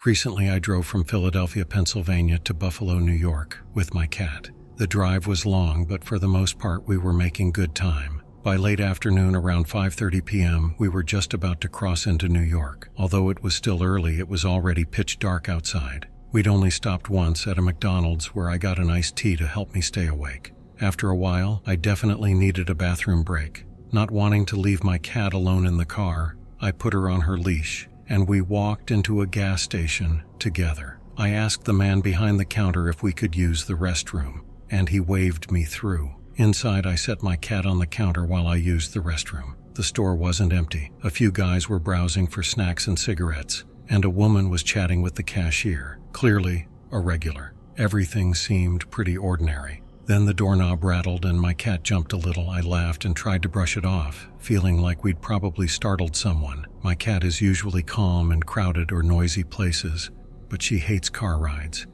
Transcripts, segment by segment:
Recently, I drove from Philadelphia, Pennsylvania to Buffalo, New York with my cat. The drive was long, but for the most part, we were making good time. By late afternoon, around 5:30 p.m., we were just about to cross into New York. Although it was still early, it was already pitch dark outside. We'd only stopped once at a McDonald's where I got an iced tea to help me stay awake. After a while, I definitely needed a bathroom break. Not wanting to leave my cat alone in the car, I put her on her leash, and we walked into a gas station together. I asked the man behind the counter if we could use the restroom, and he waved me through. Inside, I set my cat on the counter while I used the restroom. The store wasn't empty. A few guys were browsing for snacks and cigarettes, and a woman was chatting with the cashier. Clearly, a regular. Everything seemed pretty ordinary. Then the doorknob rattled and my cat jumped a little. I laughed and tried to brush it off, feeling like we'd probably startled someone. My cat is usually calm in crowded or noisy places, but she hates car rides.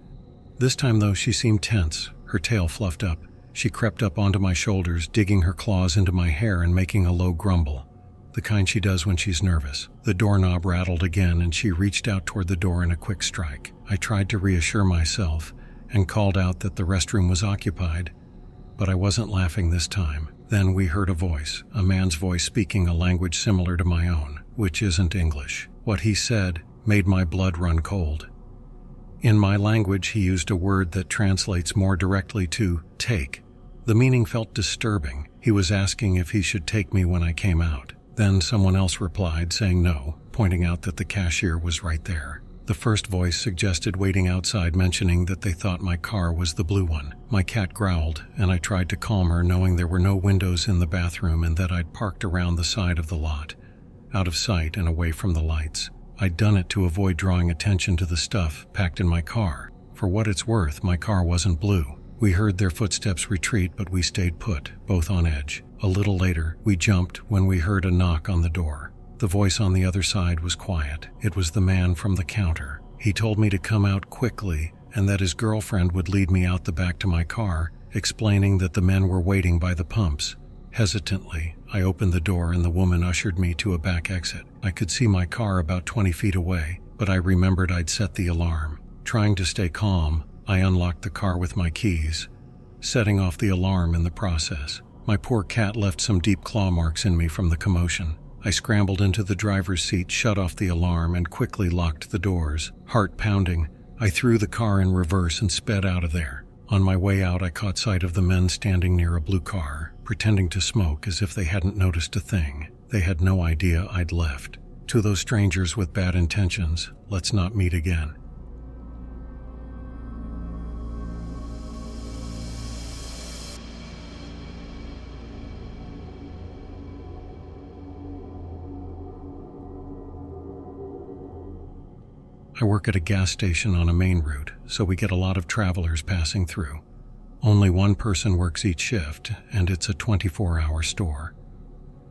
This time, though, she seemed tense, her tail fluffed up. She crept up onto my shoulders, digging her claws into my hair and making a low grumble, the kind she does when she's nervous. The doorknob rattled again and she reached out toward the door in a quick strike. I tried to reassure myself and called out that the restroom was occupied, but I wasn't laughing this time. Then we heard a man's voice speaking a language similar to my own, which isn't English. What he said made my blood run cold. In my language, he used a word that translates more directly to take. The meaning felt disturbing. He was asking if he should take me when I came out. Then someone else replied, saying no, pointing out that the cashier was right there. The first voice suggested waiting outside, mentioning that they thought my car was the blue one. My cat growled, and I tried to calm her, knowing there were no windows in the bathroom and that I'd parked around the side of the lot, out of sight and away from the lights. I'd done it to avoid drawing attention to the stuff packed in my car. For what it's worth, my car wasn't blue. We heard their footsteps retreat, but we stayed put, both on edge. A little later, we jumped when we heard a knock on the door. The voice on the other side was quiet. It was the man from the counter. He told me to come out quickly and that his girlfriend would lead me out the back to my car, explaining that the men were waiting by the pumps. Hesitantly, I opened the door and the woman ushered me to a back exit. I could see my car about 20 feet away, but I remembered I'd set the alarm. Trying to stay calm, I unlocked the car with my keys, setting off the alarm in the process. My poor cat left some deep claw marks in me from the commotion. I scrambled into the driver's seat, shut off the alarm, and quickly locked the doors. Heart pounding, I threw the car in reverse and sped out of there. On my way out, I caught sight of the men standing near a blue car, pretending to smoke as if they hadn't noticed a thing. They had no idea I'd left. To those strangers with bad intentions, let's not meet again. I work at a gas station on a main route, so we get a lot of travelers passing through. Only one person works each shift, and it's a 24-hour store.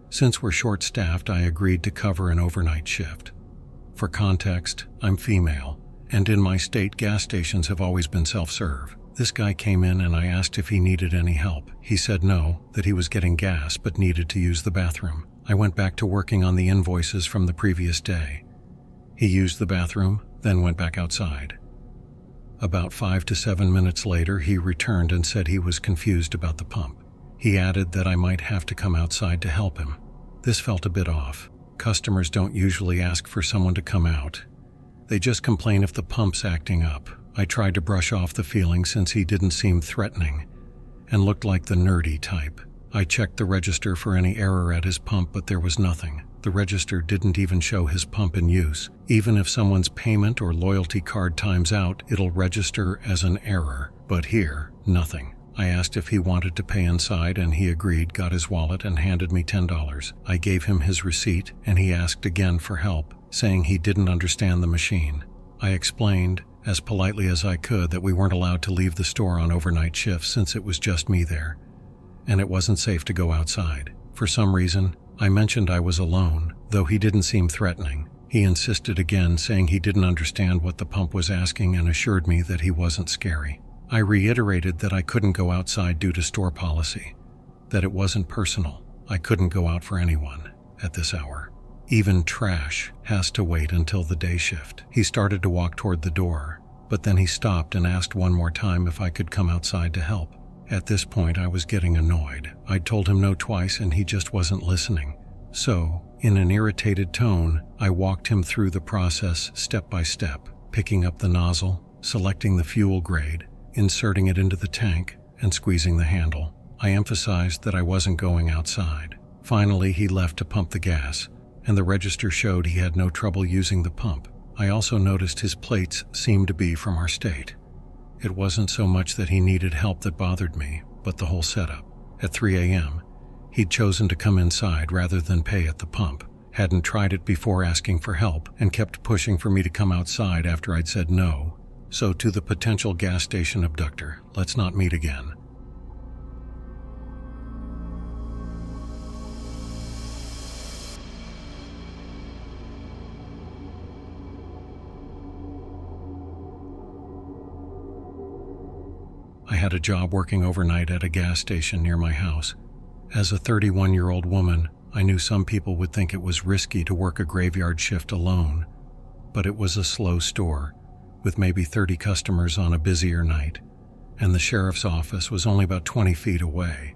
Since we're short-staffed, I agreed to cover an overnight shift. For context, I'm female, and in my state, gas stations have always been self-serve. This guy came in and I asked if he needed any help. He said no, that he was getting gas but needed to use the bathroom. I went back to working on the invoices from the previous day. He used the bathroom, then went back outside. About 5 to 7 minutes later, he returned and said he was confused about the pump. He added that I might have to come outside to help him. This felt a bit off. Customers don't usually ask for someone to come out. They just complain if the pump's acting up. I tried to brush off the feeling since he didn't seem threatening and looked like the nerdy type. I checked the register for any error at his pump, but there was nothing. The register didn't even show his pump in use. Even if someone's payment or loyalty card times out, it'll register as an error. But here, nothing. I asked if he wanted to pay inside, and he agreed, got his wallet, and handed me $10. I gave him his receipt, and he asked again for help, saying he didn't understand the machine. I explained, as politely as I could, that we weren't allowed to leave the store on overnight shifts since it was just me there, and it wasn't safe to go outside. For some reason, I mentioned I was alone, though he didn't seem threatening. He insisted again, saying he didn't understand what the pump was asking and assured me that he wasn't scary. I reiterated that I couldn't go outside due to store policy, that it wasn't personal. I couldn't go out for anyone at this hour. Even trash has to wait until the day shift. He started to walk toward the door, but then he stopped and asked one more time if I could come outside to help. At this point, I was getting annoyed. I'd told him no twice and he just wasn't listening. So, in an irritated tone, I walked him through the process step by step, picking up the nozzle, selecting the fuel grade, inserting it into the tank, and squeezing the handle. I emphasized that I wasn't going outside. Finally, he left to pump the gas, and the register showed he had no trouble using the pump. I also noticed his plates seemed to be from our state. It wasn't so much that he needed help that bothered me, but the whole setup. At 3 a.m., he'd chosen to come inside rather than pay at the pump, hadn't tried it before asking for help, and kept pushing for me to come outside after I'd said no. So to the potential gas station abductor, let's not meet again. I had a job working overnight at a gas station near my house. As a 31-year-old woman, I knew some people would think it was risky to work a graveyard shift alone, but it was a slow store, with maybe 30 customers on a busier night, and the sheriff's office was only about 20 feet away.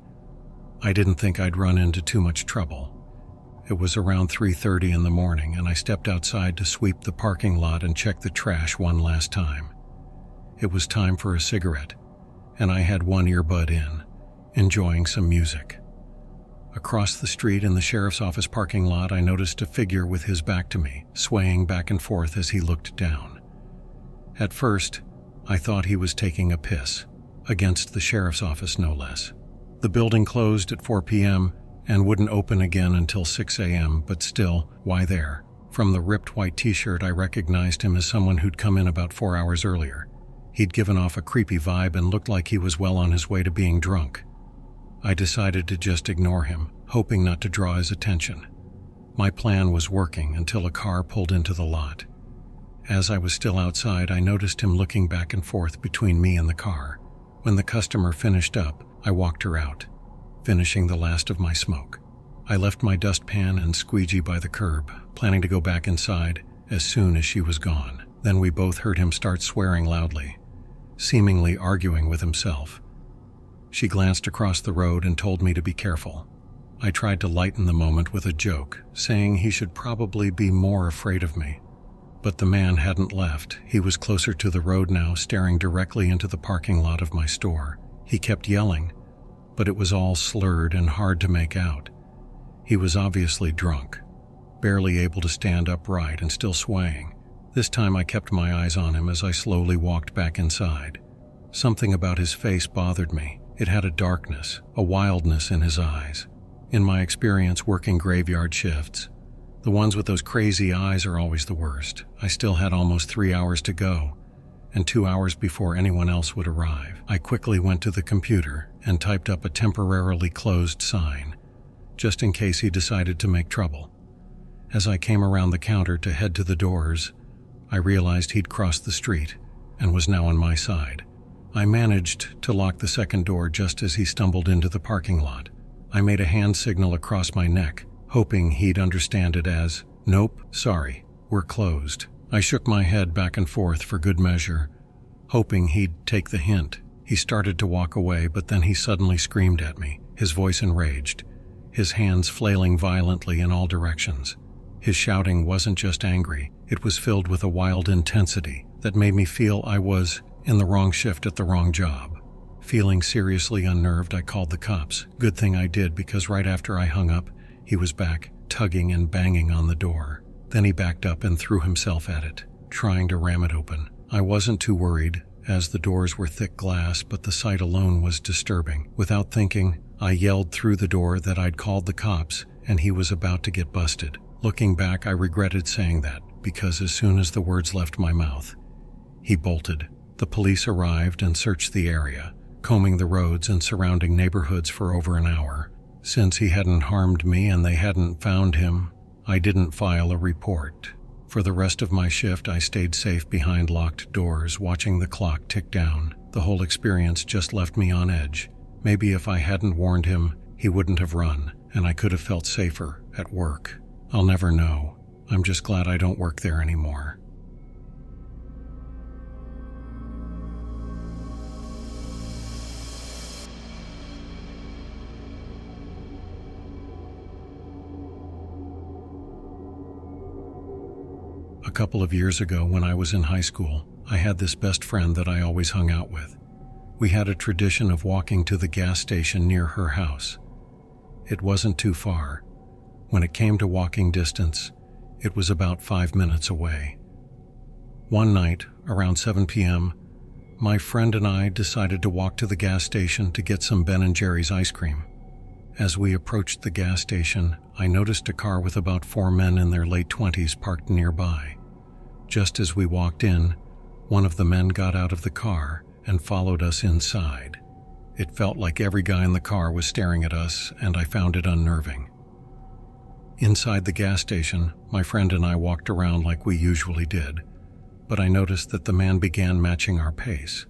I didn't think I'd run into too much trouble. It was around 3:30 in the morning, and I stepped outside to sweep the parking lot and check the trash one last time. It was time for a cigarette, and I had one earbud in, enjoying some music. Across the street in the sheriff's office parking lot, I noticed a figure with his back to me, swaying back and forth as he looked down. At first, I thought he was taking a piss, against the sheriff's office no less. The building closed at 4 p.m. and wouldn't open again until 6 a.m., but still, why there? From the ripped white t-shirt, I recognized him as someone who'd come in about 4 hours earlier. He'd given off a creepy vibe and looked like he was well on his way to being drunk. I decided to just ignore him, hoping not to draw his attention. My plan was working until a car pulled into the lot. As I was still outside, I noticed him looking back and forth between me and the car. When the customer finished up, I walked her out, finishing the last of my smoke. I left my dustpan and squeegee by the curb, planning to go back inside as soon as she was gone. Then we both heard him start swearing loudly, seemingly arguing with himself. She glanced across the road and told me to be careful. I tried to lighten the moment with a joke, saying he should probably be more afraid of me. But the man hadn't left. He was closer to the road now, staring directly into the parking lot of my store. He kept yelling, but it was all slurred and hard to make out. He was obviously drunk, barely able to stand upright and still swaying. This time I kept my eyes on him as I slowly walked back inside. Something about his face bothered me. It had a darkness, a wildness in his eyes. In my experience working graveyard shifts, the ones with those crazy eyes are always the worst. I still had almost 3 hours to go, and 2 hours before anyone else would arrive. I quickly went to the computer and typed up a temporarily closed sign, just in case he decided to make trouble. As I came around the counter to head to the doors, I realized he'd crossed the street and was now on my side. I managed to lock the second door just as he stumbled into the parking lot. I made a hand signal across my neck, hoping he'd understand it as, "Nope, sorry, we're closed." I shook my head back and forth for good measure, hoping he'd take the hint. He started to walk away, but then he suddenly screamed at me, his voice enraged, his hands flailing violently in all directions. His shouting wasn't just angry, it was filled with a wild intensity that made me feel I was in the wrong shift at the wrong job. Feeling seriously unnerved, I called the cops. Good thing I did, because right after I hung up, he was back, tugging and banging on the door. Then he backed up and threw himself at it, trying to ram it open. I wasn't too worried, as the doors were thick glass, but the sight alone was disturbing. Without thinking, I yelled through the door that I'd called the cops and he was about to get busted. Looking back, I regretted saying that, because as soon as the words left my mouth, he bolted. The police arrived and searched the area, combing the roads and surrounding neighborhoods for over an hour. Since he hadn't harmed me and they hadn't found him, I didn't file a report. For the rest of my shift, I stayed safe behind locked doors, watching the clock tick down. The whole experience just left me on edge. Maybe if I hadn't warned him, he wouldn't have run, and I could have felt safer at work. I'll never know. I'm just glad I don't work there anymore. A couple of years ago, when I was in high school, I had this best friend that I always hung out with. We had a tradition of walking to the gas station near her house. It wasn't too far. When it came to walking distance, it was about 5 minutes away. One night, around 7 p.m., my friend and I decided to walk to the gas station to get some Ben & Jerry's ice cream. As we approached the gas station, I noticed a car with about 4 men in their late 20s parked nearby. Just as we walked in, one of the men got out of the car and followed us inside. It felt like every guy in the car was staring at us, and I found it unnerving. Inside the gas station, my friend and I walked around like we usually did, but I noticed that the man began matching our pace.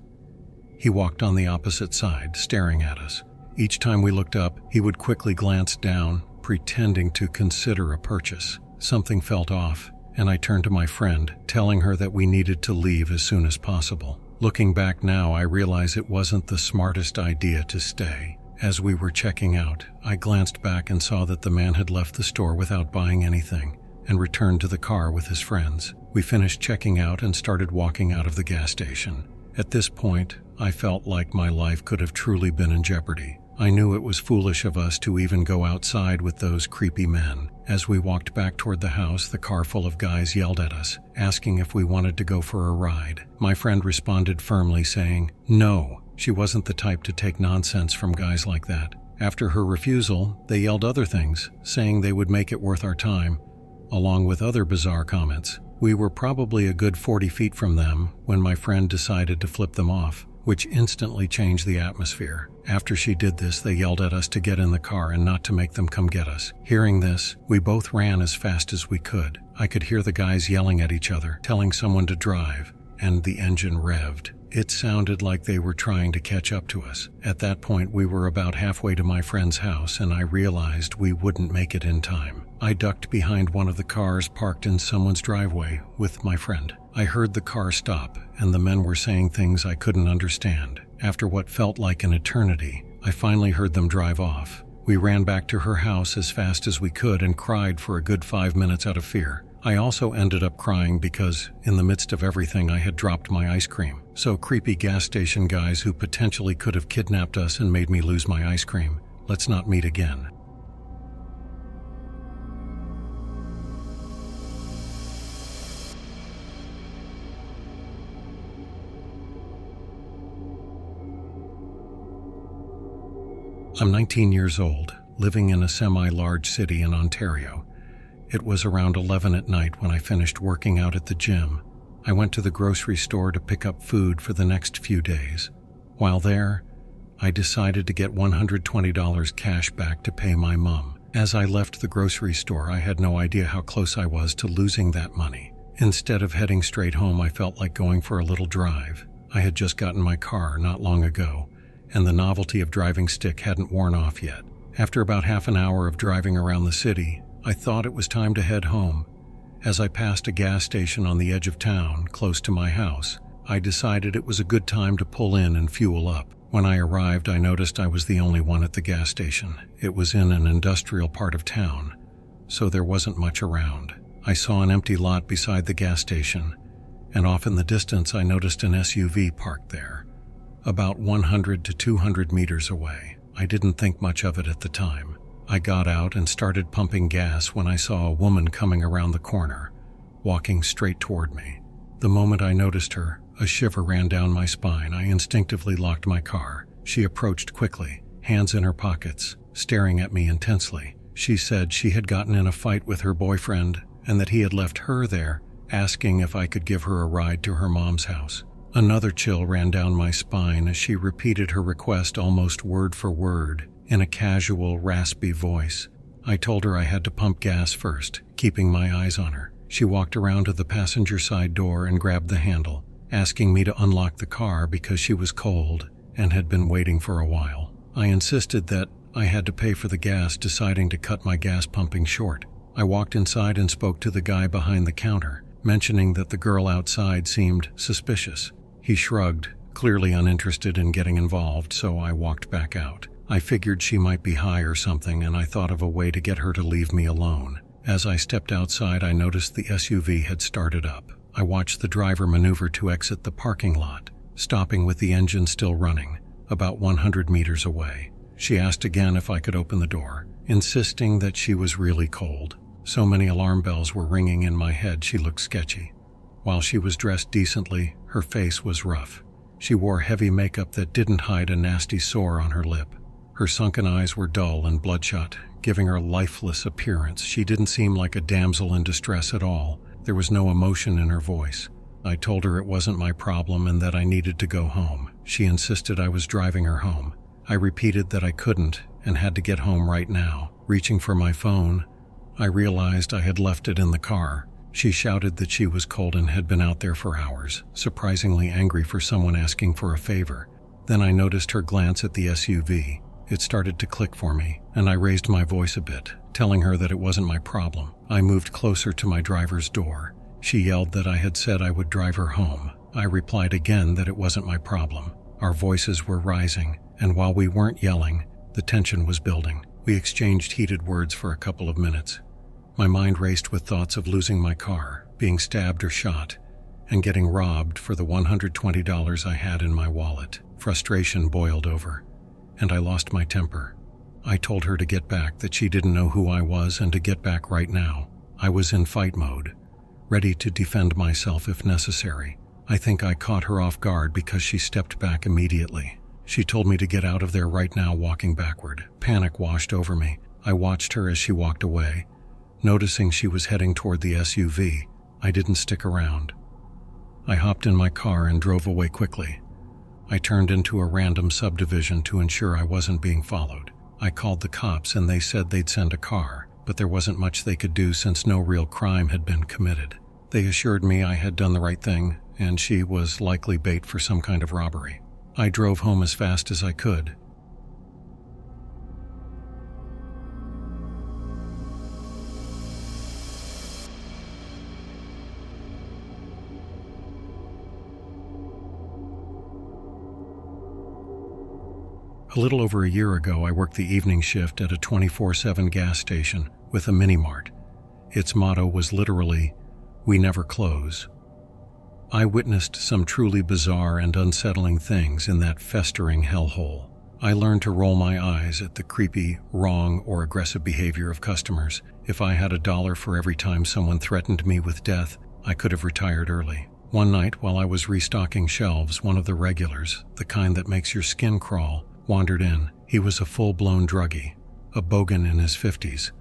He walked on the opposite side, staring at us. Each time we looked up, he would quickly glance down, pretending to consider a purchase. Something felt off, and I turned to my friend, telling her that we needed to leave as soon as possible. Looking back now, I realize it wasn't the smartest idea to stay. As we were checking out, I glanced back and saw that the man had left the store without buying anything and returned to the car with his friends. We finished checking out and started walking out of the gas station. At this point, I felt like my life could have truly been in jeopardy. I knew it was foolish of us to even go outside with those creepy men. As we walked back toward the house, the car full of guys yelled at us, asking if we wanted to go for a ride. My friend responded firmly, saying, no. She wasn't the type to take nonsense from guys like that. After her refusal, they yelled other things, saying they would make it worth our time, along with other bizarre comments. We were probably a good 40 feet from them when my friend decided to flip them off, which instantly changed the atmosphere. After she did this, they yelled at us to get in the car and not to make them come get us. Hearing this, we both ran as fast as we could. I could hear the guys yelling at each other, telling someone to drive, and the engine revved. It sounded like they were trying to catch up to us. At that point, we were about halfway to my friend's house, and I realized we wouldn't make it in time. I ducked behind one of the cars parked in someone's driveway with my friend. I heard the car stop, and the men were saying things I couldn't understand. After what felt like an eternity, I finally heard them drive off. We ran back to her house as fast as we could and cried for a good 5 minutes out of fear. I also ended up crying because, in the midst of everything, I had dropped my ice cream. So creepy gas station guys who potentially could have kidnapped us and made me lose my ice cream. Let's not meet again. I'm 19 years old, living in a semi-large city in Ontario. It was around 11 at night when I finished working out at the gym. I went to the grocery store to pick up food for the next few days. While there, I decided to get $120 cash back to pay my mom. As I left the grocery store, I had no idea how close I was to losing that money. Instead of heading straight home, I felt like going for a little drive. I had just gotten my car not long ago, and the novelty of driving stick hadn't worn off yet. After about half an hour of driving around the city, I thought it was time to head home. As I passed a gas station on the edge of town, close to my house, I decided it was a good time to pull in and fuel up. When I arrived, I noticed I was the only one at the gas station. It was in an industrial part of town, so there wasn't much around. I saw an empty lot beside the gas station, and off in the distance I noticed an SUV parked there, about 100 to 200 meters away. I didn't think much of it at the time. I got out and started pumping gas when I saw a woman coming around the corner, walking straight toward me. The moment I noticed her, a shiver ran down my spine. I instinctively locked my car. She approached quickly, hands in her pockets, staring at me intensely. She said she had gotten in a fight with her boyfriend and that he had left her there, asking if I could give her a ride to her mom's house. Another chill ran down my spine as she repeated her request almost word for word, in a casual, raspy voice. I told her I had to pump gas first, keeping my eyes on her. She walked around to the passenger side door and grabbed the handle, asking me to unlock the car because she was cold and had been waiting for a while. I insisted that I had to pay for the gas, deciding to cut my gas pumping short. I walked inside and spoke to the guy behind the counter, mentioning that the girl outside seemed suspicious. He shrugged, clearly uninterested in getting involved, so I walked back out. I figured she might be high or something, and I thought of a way to get her to leave me alone. As I stepped outside, I noticed the SUV had started up. I watched the driver maneuver to exit the parking lot, stopping with the engine still running, about 100 meters away. She asked again if I could open the door, insisting that she was really cold. So many alarm bells were ringing in my head she looked sketchy. While she was dressed decently, her face was rough. She wore heavy makeup that didn't hide a nasty sore on her lip. Her sunken eyes were dull and bloodshot, giving her a lifeless appearance. She didn't seem like a damsel in distress at all. There was no emotion in her voice. I told her it wasn't my problem and that I needed to go home. She insisted I was driving her home. I repeated that I couldn't and had to get home right now. Reaching for my phone, I realized I had left it in the car. She shouted that she was cold and had been out there for hours, surprisingly angry for someone asking for a favor. Then I noticed her glance at the SUV. It started to click for me, and I raised my voice a bit, telling her that it wasn't my problem. I moved closer to my driver's door. She yelled that I had said I would drive her home. I replied again that it wasn't my problem. Our voices were rising, and while we weren't yelling, the tension was building. We exchanged heated words for a couple of minutes. My mind raced with thoughts of losing my car, being stabbed or shot, and getting robbed for the $120 I had in my wallet. Frustration boiled over, and I lost my temper. I told her to get back, that she didn't know who I was, and to get back right now. I was in fight mode, ready to defend myself if necessary. I think I caught her off guard because she stepped back immediately. She told me to get out of there right now, walking backward. Panic washed over me. I watched her as she walked away. Noticing she was heading toward the SUV, I didn't stick around. I hopped in my car and drove away quickly. I turned into a random subdivision to ensure I wasn't being followed. I called the cops and they said they'd send a car, but there wasn't much they could do since no real crime had been committed. They assured me I had done the right thing, and she was likely bait for some kind of robbery. I drove home as fast as I could. A little over a year ago, I worked the evening shift at a 24/7 gas station with a mini-mart. Its motto was literally, "We never close." I witnessed some truly bizarre and unsettling things in that festering hellhole. I learned to roll my eyes at the creepy, wrong, or aggressive behavior of customers. If I had $1 for every time someone threatened me with death, I could have retired early. One night, while I was restocking shelves, one of the regulars, the kind that makes your skin crawl, wandered in. He was a full-blown druggie, a bogan in his 50s,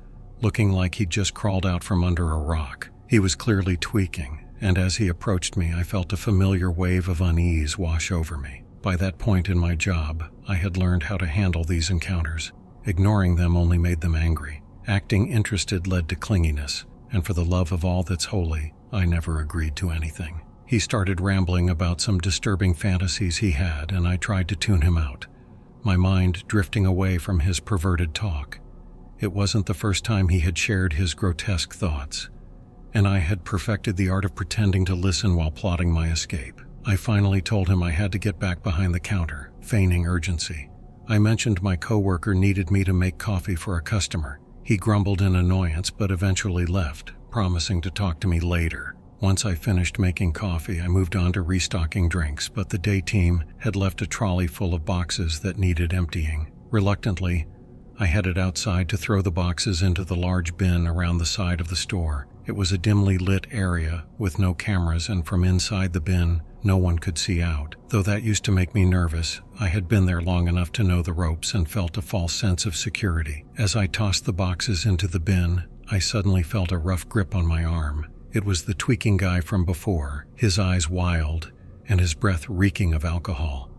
looking like he'd just crawled out from under a rock. He was clearly tweaking, and as he approached me, I felt a familiar wave of unease wash over me. By that point in my job, I had learned how to handle these encounters. Ignoring them only made them angry. Acting interested led to clinginess, and for the love of all that's holy, I never agreed to anything. He started rambling about some disturbing fantasies he had, and I tried to tune him out, my mind drifting away from his perverted talk. It wasn't the first time he had shared his grotesque thoughts, and I had perfected the art of pretending to listen while plotting my escape. I finally told him I had to get back behind the counter, feigning urgency. I mentioned my coworker needed me to make coffee for a customer. He grumbled in annoyance but eventually left, promising to talk to me later. Once I finished making coffee, I moved on to restocking drinks, but the day team had left a trolley full of boxes that needed emptying. Reluctantly, I headed outside to throw the boxes into the large bin around the side of the store. It was a dimly lit area with no cameras, and from inside the bin, no one could see out. Though that used to make me nervous, I had been there long enough to know the ropes and felt a false sense of security. As I tossed the boxes into the bin, I suddenly felt a rough grip on my arm. It was the tweaking guy from before, his eyes wild and his breath reeking of alcohol.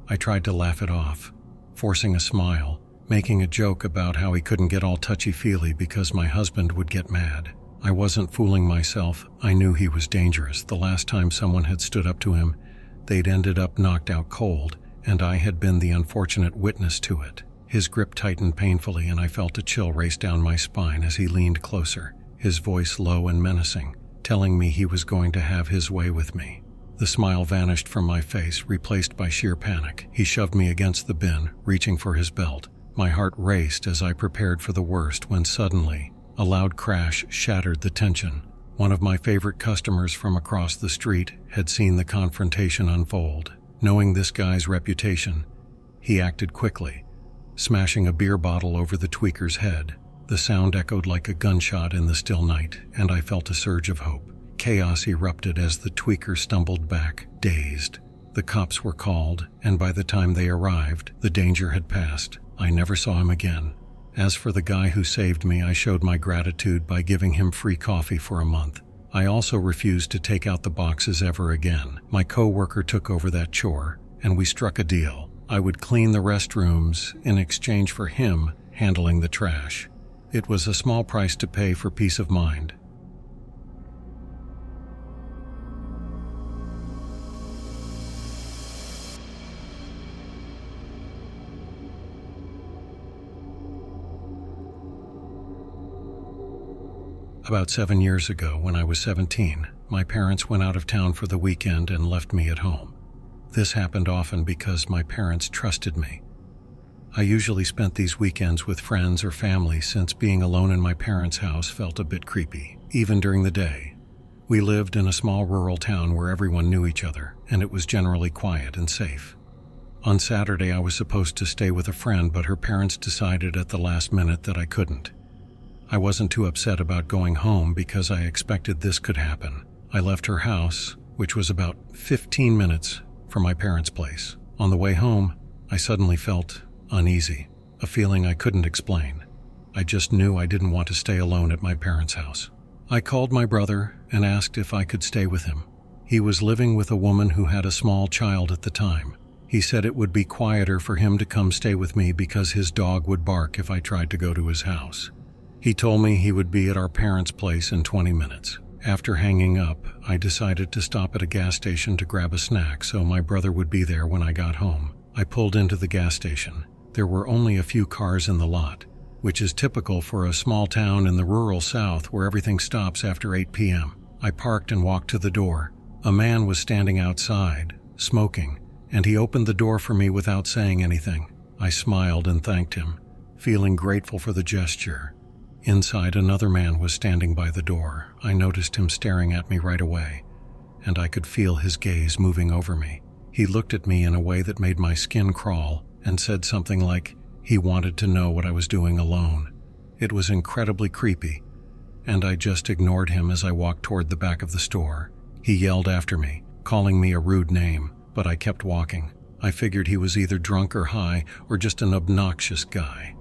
I tried to laugh it off, forcing a smile, making a joke about how he couldn't get all touchy-feely because my husband would get mad. I wasn't fooling myself. I knew he was dangerous. The last time someone had stood up to him, they'd ended up knocked out cold, and I had been the unfortunate witness to it. His grip tightened painfully and I felt a chill race down my spine as he leaned closer, his voice low and menacing, telling me he was going to have his way with me. The smile vanished from my face, replaced by sheer panic. He shoved me against the bin, reaching for his belt. My heart raced as I prepared for the worst when suddenly, a loud crash shattered the tension. One of my favorite customers from across the street had seen the confrontation unfold. Knowing this guy's reputation, he acted quickly, smashing a beer bottle over the tweaker's head. The sound echoed like a gunshot in the still night, and I felt a surge of hope. Chaos erupted as the tweaker stumbled back, dazed. The cops were called, and by the time they arrived, the danger had passed. I never saw him again. As for the guy who saved me, I showed my gratitude by giving him free coffee for a month. I also refused to take out the boxes ever again. My co-worker took over that chore, and we struck a deal. I would clean the restrooms in exchange for him handling the trash. It was a small price to pay for peace of mind. About 7 years ago, when I was 17, my parents went out of town for the weekend and left me at home. This happened often because my parents trusted me. I usually spent these weekends with friends or family since being alone in my parents' house felt a bit creepy, even during the day. We lived in a small rural town where everyone knew each other, and it was generally quiet and safe. On Saturday, I was supposed to stay with a friend, but her parents decided at the last minute that I couldn't. I wasn't too upset about going home because I expected this could happen. I left her house, which was about 15 minutes from my parents' place. On the way home, I suddenly felt uneasy, a feeling I couldn't explain. I just knew I didn't want to stay alone at my parents' house. I called my brother and asked if I could stay with him. He was living with a woman who had a small child at the time. He said it would be quieter for him to come stay with me because his dog would bark if I tried to go to his house. He told me he would be at our parents' place in 20 minutes. After hanging up, I decided to stop at a gas station to grab a snack so my brother would be there when I got home. I pulled into the gas station. There were only a few cars in the lot, which is typical for a small town in the rural South where everything stops after 8 p.m. I parked and walked to the door. A man was standing outside, smoking, and he opened the door for me without saying anything. I smiled and thanked him, feeling grateful for the gesture. Inside, another man was standing by the door. I noticed him staring at me right away, and I could feel his gaze moving over me. He looked at me in a way that made my skin crawl and said something like he wanted to know what I was doing alone. It was incredibly creepy, and I just ignored him as I walked toward the back of the store. He yelled after me, calling me a rude name, but I kept walking. I figured he was either drunk or high or just an obnoxious guy.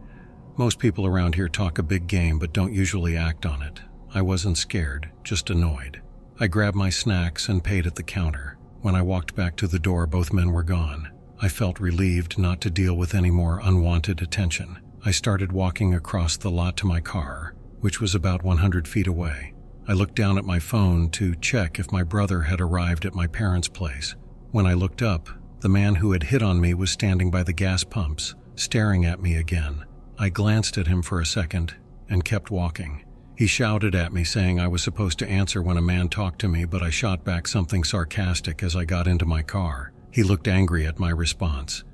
Most people around here talk a big game but don't usually act on it. I wasn't scared, just annoyed. I grabbed my snacks and paid at the counter. When I walked back to the door, both men were gone. I felt relieved not to deal with any more unwanted attention. I started walking across the lot to my car, which was about 100 feet away. I looked down at my phone to check if my brother had arrived at my parents' place. When I looked up, the man who had hit on me was standing by the gas pumps, staring at me again. I glanced at him for a second and kept walking. He shouted at me saying I was supposed to answer when a man talked to me, but I shot back something sarcastic as I got into my car. He looked angry at my response.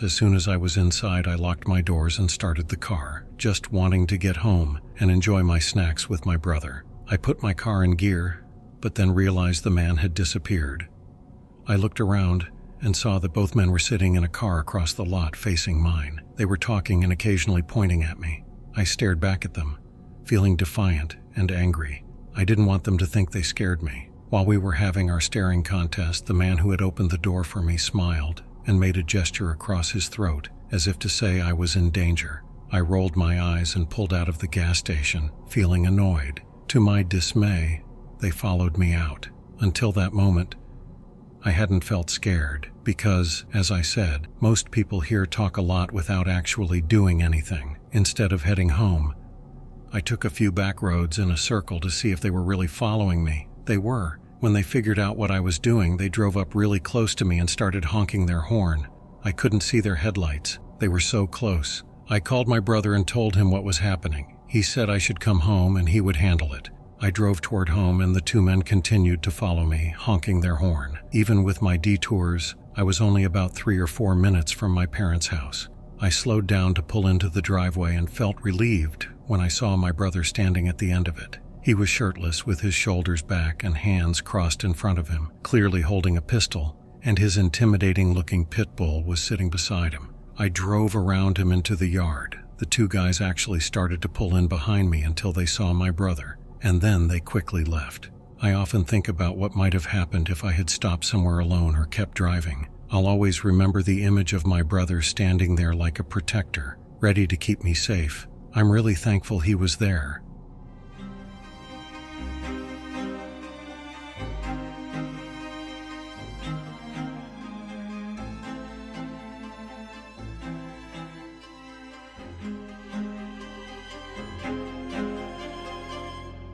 As soon as I was inside, I locked my doors and started the car, just wanting to get home and enjoy my snacks with my brother. I put my car in gear, but then realized the man had disappeared. I looked around and saw that both men were sitting in a car across the lot facing mine. They were talking and occasionally pointing at me. I stared back at them, feeling defiant and angry. I didn't want them to think they scared me. While we were having our staring contest, the man who had opened the door for me smiled and made a gesture across his throat, as if to say I was in danger. I rolled my eyes and pulled out of the gas station, feeling annoyed. To my dismay, they followed me out. Until that moment, I hadn't felt scared because, as I said, most people here talk a lot without actually doing anything. Instead of heading home, I took a few back roads in a circle to see if they were really following me. They were. When they figured out what I was doing, they drove up really close to me and started honking their horn. I couldn't see their headlights. They were so close. I called my brother and told him what was happening. He said I should come home and he would handle it. I drove toward home and the two men continued to follow me, honking their horn. Even with my detours, I was only about 3 or 4 minutes from my parents' house. I slowed down to pull into the driveway and felt relieved when I saw my brother standing at the end of it. He was shirtless with his shoulders back and hands crossed in front of him, clearly holding a pistol, and his intimidating-looking pit bull was sitting beside him. I drove around him into the yard. The two guys actually started to pull in behind me until they saw my brother, and then they quickly left. I often think about what might have happened if I had stopped somewhere alone or kept driving. I'll always remember the image of my brother standing there like a protector, ready to keep me safe. I'm really thankful he was there,